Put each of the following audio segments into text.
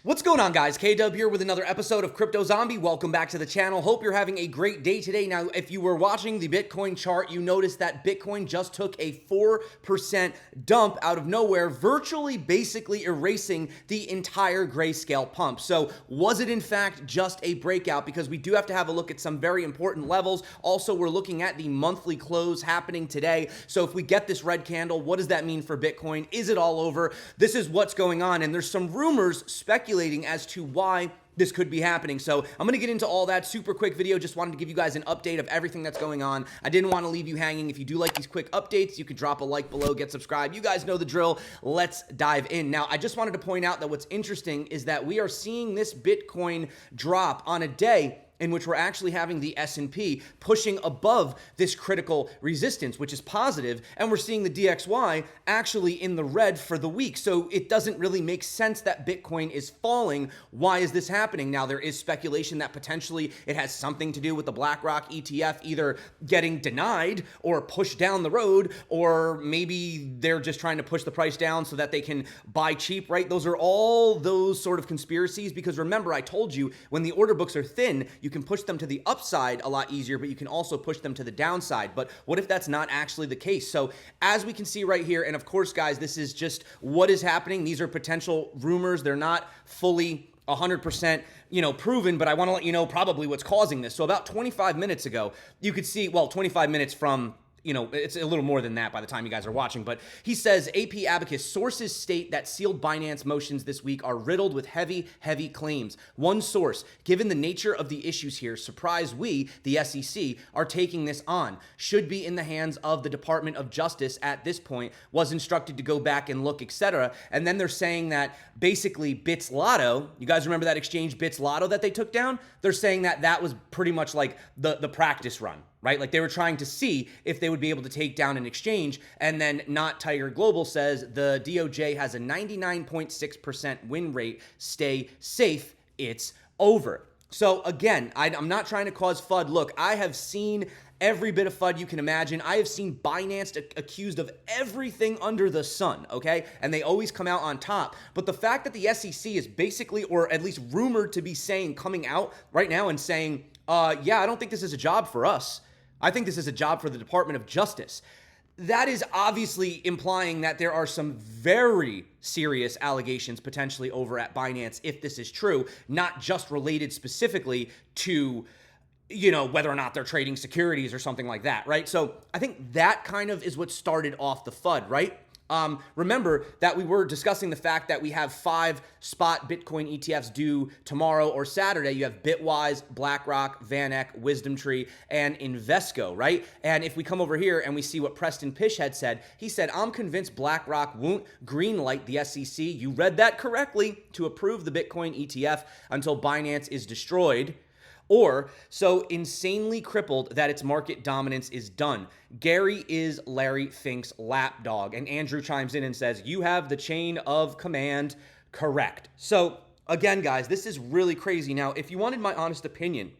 What's going on, guys? K-Dub here with another episode of Crypto Zombie. Welcome back to the channel. Hope you're having a great day today. Now, if you were watching the Bitcoin chart, you noticed that Bitcoin just took a 4% dump out of nowhere, virtually basically erasing the entire grayscale pump. So was it in fact just a breakout? Because we do have to have a look at some very important levels. Also, we're looking at the monthly close happening today. So if we get this red candle, what does that mean for Bitcoin? Is it all over? This is what's going on. And there's some rumors speculating as to why this could be happening. So I'm going to get into all that. Super quick video. Just wanted to give you guys an update of everything that's going on. I didn't want to leave you hanging. If you do like these quick updates, you can drop a like below, get subscribed. You guys know the drill. Let's dive in. Now, I just wanted to point out that what's interesting is that we are seeing this Bitcoin drop on a day in which we're actually having the S&P pushing above this critical resistance, which is positive, and we're seeing the DXY actually in the red for the week. So it doesn't really make sense that Bitcoin is falling. Why is this happening? Now, there is speculation that potentially it has something to do with the BlackRock ETF either getting denied or pushed down the road, or maybe they're just trying to push the price down so that they can buy cheap, right? Those are all those sort of conspiracies, because remember, I told you when the order books are thin, you can push them to the upside a lot easier, but you can also push them to the downside. But what if that's not actually the case? So as we can see right here, and of course, guys, this is just what is happening. These are potential rumors. They're not fully 100%, proven, but I want to let you know probably what's causing this. So about 25 minutes ago, you could see, well, 25 minutes from it's a little more than that by the time you guys are watching, but he says AP Abacus sources state that sealed Binance motions this week are riddled with heavy claims. One source, given the nature of the issues here, surprise we, the SEC, are taking this on. Should be in the hands of the Department of Justice at this point, was instructed to go back and look, etc. And then they're saying that basically Bits Lotto, you guys remember that exchange Bits Lotto that they took down? They're saying that that was pretty much like the practice run, right? Like they were trying to see if they would be able to take down an exchange. And then Not Tiger Global says the DOJ has a 99.6% win rate. Stay safe. It's over. So again, I'm not trying to cause FUD. Look, I have seen every bit of FUD you can imagine. I have seen Binance accused of everything under the sun, okay? And they always come out on top. But the fact that the SEC is basically, or at least rumored to be saying, coming out right now and saying, yeah, I don't think this is a job for us. I think this is a job for the Department of Justice. That is obviously implying that there are some very serious allegations potentially over at Binance if this is true, not just related specifically to whether or not they're trading securities or something like that, right? So I think that kind of is what started off the FUD, right? Remember that we were discussing the fact that we have 5 spot Bitcoin ETFs due tomorrow or Saturday. You have Bitwise, BlackRock, VanEck, WisdomTree, and Invesco, right? And if we come over here and we see what Preston Pish had said, he said, I'm convinced BlackRock won't greenlight the SEC, you read that correctly, to approve the Bitcoin ETF until Binance is destroyed, or so insanely crippled that its market dominance is done. Gary is Larry Fink's lapdog. And Andrew chimes in and says, you have the chain of command correct. So again, guys, this is really crazy. Now, if you wanted my honest opinion,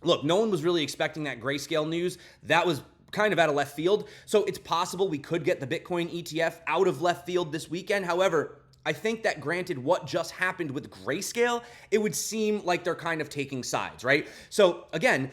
look, no one was really expecting that grayscale news. That was kind of out of left field. So it's possible we could get the Bitcoin ETF out of left field this weekend. However, I think that granted what just happened with grayscale, it would seem like they're kind of taking sides, right? So again,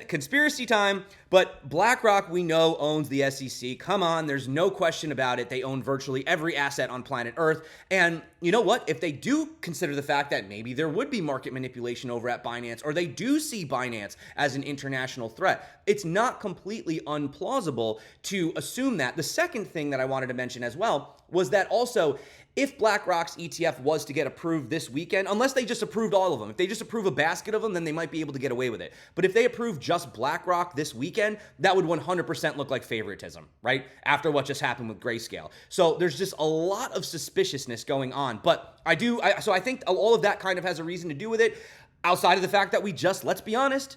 conspiracy time, but BlackRock, we know, owns the SEC. Come on, there's no question about it. They own virtually every asset on planet Earth. And you know what? If they do consider the fact that maybe there would be market manipulation over at Binance, or they do see Binance as an international threat, it's not completely unplausible to assume that. The second thing that I wanted to mention as well was that also, if BlackRock's ETF was to get approved this weekend, unless they just approved all of them, if they just approve a basket of them, then they might be able to get away with it. But if they approve just BlackRock this weekend, that would 100% look like favoritism, right? After what just happened with grayscale. So there's just a lot of suspiciousness going on. But I think all of that kind of has a reason to do with it, outside of the fact that we just, let's be honest,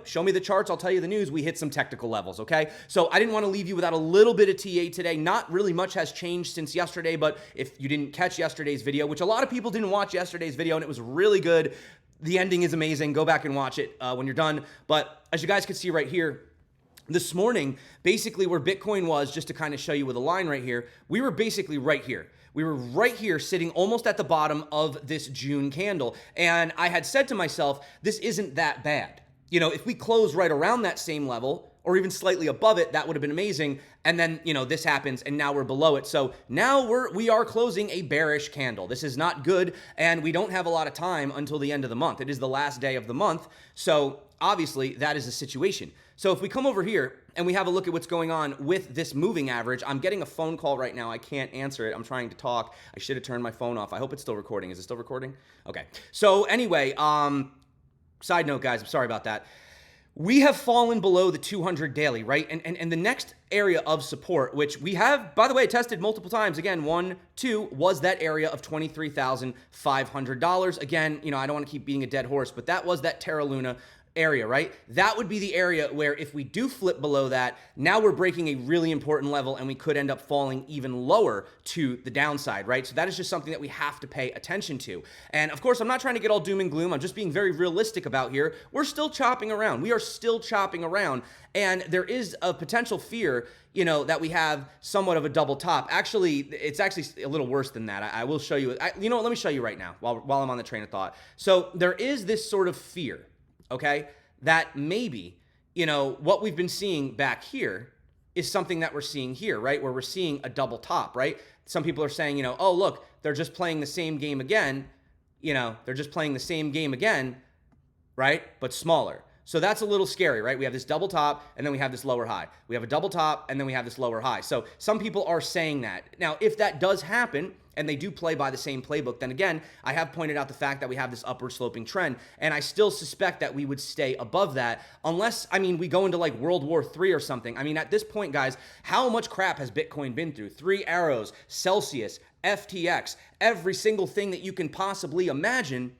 show me the charts, I'll tell you the news. We hit some technical levels, okay? So I didn't want to leave you without a little bit of TA today. Not really much has changed since yesterday, but if you didn't catch yesterday's video, which a lot of people didn't watch yesterday's video, and it was really good. The ending is amazing. Go back and watch it when you're done. But as you guys can see right here, this morning, basically where Bitcoin was, just to kind of show you with a line right here, we were basically right here. We were right here sitting almost at the bottom of this June candle. And I had said to myself, this isn't that bad. You know, if we close right around that same level or even slightly above it, that would have been amazing. And then, you know, this happens and now we're below it. So now we are closing a bearish candle. This is not good. And we don't have a lot of time until the end of the month. It is the last day of the month. So obviously that is the situation. So if we come over here and we have a look at what's going on with this moving average, I'm getting a phone call right now. I can't answer it. I'm trying to talk. I should have turned my phone off. I hope it's still recording. Is it still recording? Okay. So anyway, side note, guys, I'm sorry about that. We have fallen below the 200 daily, right? And the next area of support, which we have, by the way, tested multiple times. Again, 1, 2 was that area of $23,500. Again, you know, I don't want to keep beating a dead horse, but that was that Terra Luna area, right? That would be the area where if we do flip below that, now we're breaking a really important level and we could end up falling even lower to the downside, right? So that is just something that we have to pay attention to. And of course, I'm not trying to get all doom and gloom. I'm just being very realistic about here. We're still chopping around. We are still chopping around. And there is a potential fear, you know, that we have somewhat of a double top. Actually, it's actually a little worse than that. I will show you. You know what? Let me show you right now while I'm on the train of thought. So there is this sort of fear, okay, that maybe, you know, what we've been seeing back here is something that we're seeing here, right? Where we're seeing a double top, right? Some people are saying, you know, oh, look, they're just playing the same game again. You know, they're just playing the same game again, right? But smaller. So that's a little scary, right? We have this double top and then we have this lower high. We have a double top and then we have this lower high. So some people are saying that. Now, if that does happen, and they do play by the same playbook, then again, I have pointed out the fact that we have this upward sloping trend, and I still suspect that we would stay above that unless, I mean, we go into like World War III or something. I mean, at this point, guys, how much crap has Bitcoin been through? 3 arrows, Celsius, FTX, every single thing that you can possibly imagine,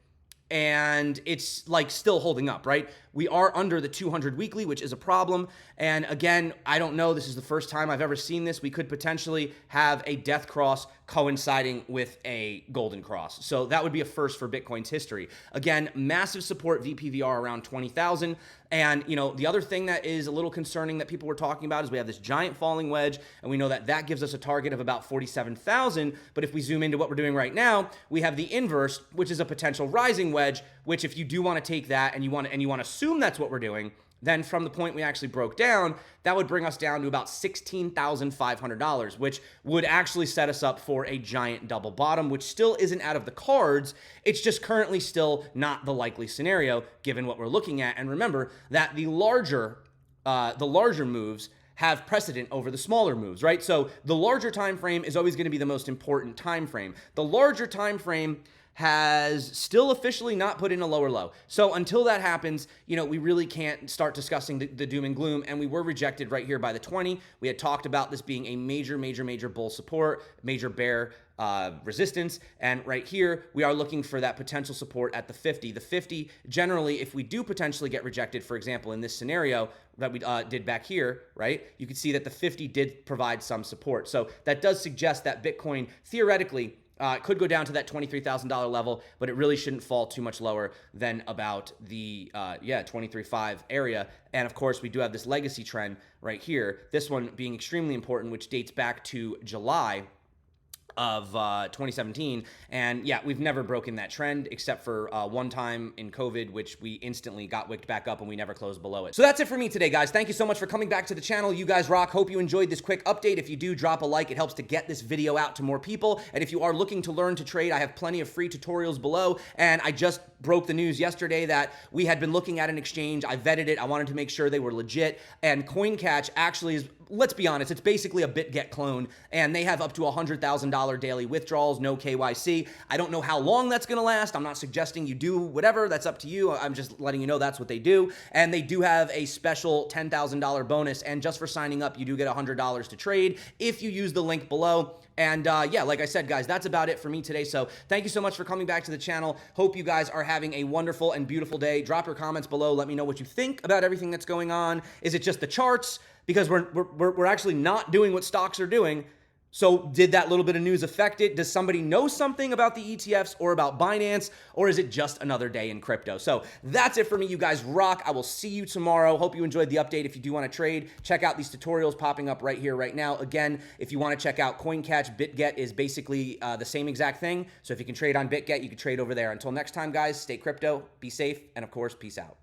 and it's like still holding up, right? We are under the 200 weekly, which is a problem. And again, I don't know. This is the first time I've ever seen this. We could potentially have a death cross coinciding with a golden cross. So that would be a first for Bitcoin's history. Again, massive support VPVR around 20,000. And, you know, the other thing that is a little concerning that people were talking about is we have this giant falling wedge, and we know that that gives us a target of about 47,000. But if we zoom into what we're doing right now, we have the inverse, which is a potential rising wedge, which if you do want to take that and you want to assume that's what we're doing, then from the point we actually broke down, that would bring us down to about $16,500, which would actually set us up for a giant double bottom, which still isn't out of the cards. It's just currently still not the likely scenario given what we're looking at. And remember that the larger moves have precedent over the smaller moves, right? So the larger time frame is always going to be the most important time frame. The larger time frame has still officially not put in a lower low. So until that happens, you know, we really can't start discussing the doom and gloom. And we were rejected right here by the 20. We had talked about this being a major bull support, major bear resistance. And right here, we are looking for that potential support at the 50. The 50, generally, if we do potentially get rejected, for example, in this scenario that we did back here, right? You can see that the 50 did provide some support. So that does suggest that Bitcoin theoretically could go down to that $23,000 level, but it really shouldn't fall too much lower than about the 23.5 area. And of course, we do have this legacy trend right here, this one being extremely important, which dates back to July of 2017. And yeah, we've never broken that trend except for one time in COVID, which we instantly got wicked back up and we never closed below it. So that's it for me today, guys. Thank you so much for coming back to the channel. You guys rock. Hope you enjoyed this quick update. If you do, drop a like. It helps to get this video out to more people. And if you are looking to learn to trade, I have plenty of free tutorials below. And I just broke the news yesterday that we had been looking at an exchange. I vetted it. I wanted to make sure they were legit. And CoinCatch actually is, let's be honest, it's basically a BitGet clone, and they have up to $100,000 daily withdrawals, no KYC. I don't know how long that's going to last. I'm not suggesting you do whatever. That's up to you. I'm just letting you know that's what they do. And they do have a special $10,000 bonus, and just for signing up, you do get $100 to trade if you use the link below. And yeah, like I said, guys, that's about it for me today. So thank you so much for coming back to the channel. Hope you guys are having a wonderful and beautiful day. Drop your comments below. Let me know what you think about everything that's going on. Is it just the charts? Because we're actually not doing what stocks are doing. So did that little bit of news affect it? Does somebody know something about the ETFs or about Binance, or is it just another day in crypto? So that's it for me. You guys rock. I will see you tomorrow. Hope you enjoyed the update. If you do want to trade, check out these tutorials popping up right here, right now. Again, if you want to check out CoinCatch, BitGet is basically the same exact thing. So if you can trade on BitGet, you can trade over there. Until next time, guys, stay crypto, be safe, and of course, peace out.